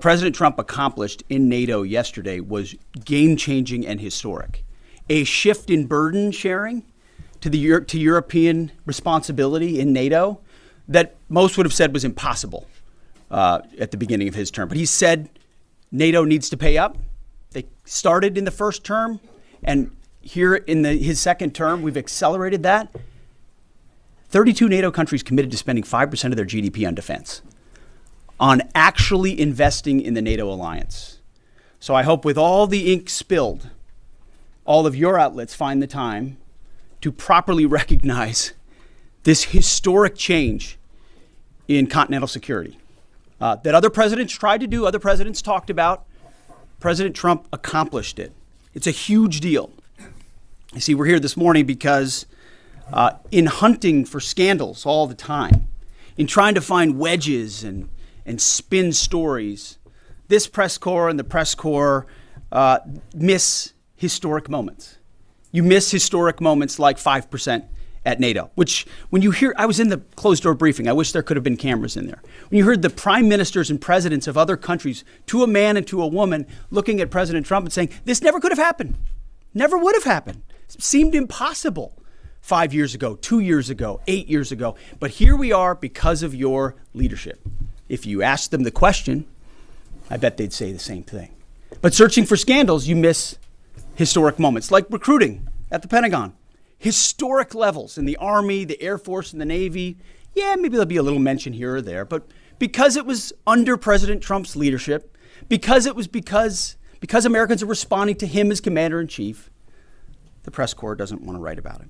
President Trump accomplished in NATO yesterday was game-changing and historic. A shift in burden sharing to European responsibility in NATO that most would have said was impossible at the beginning of his term. But he said NATO needs to pay up. They started in the first term, and here in his second term, we've accelerated that. 32 NATO countries committed to spending 5% of their GDP on defense, on actually investing in the NATO alliance. So I hope with all the ink spilled, all of your outlets find the time to properly recognize this historic change in continental security that other presidents tried to do, other presidents talked about. President Trump accomplished it. It's a huge deal. You see, we're here this morning because in hunting for scandals all the time, in trying to find wedges and spin stories, this press corps and the press corps miss historic moments. You miss historic moments like 5% at NATO, which when you hear, I was in the closed door briefing, I wish there could have been cameras in there. When you heard the prime ministers and presidents of other countries, to a man and to a woman, looking at President Trump and saying, this never could have happened, never would have happened. It seemed impossible 5 years ago, 2 years ago, 8 years ago. But here we are because of your leadership. If you ask them the question, I bet they'd say the same thing. But searching for scandals, you miss historic moments, like recruiting at the Pentagon. Historic levels in the Army, the Air Force, and the Navy. Yeah, maybe there'll be a little mention here or there, but because it was under President Trump's leadership, because Americans are responding to him as commander-in-chief, the press corps doesn't want to write about it.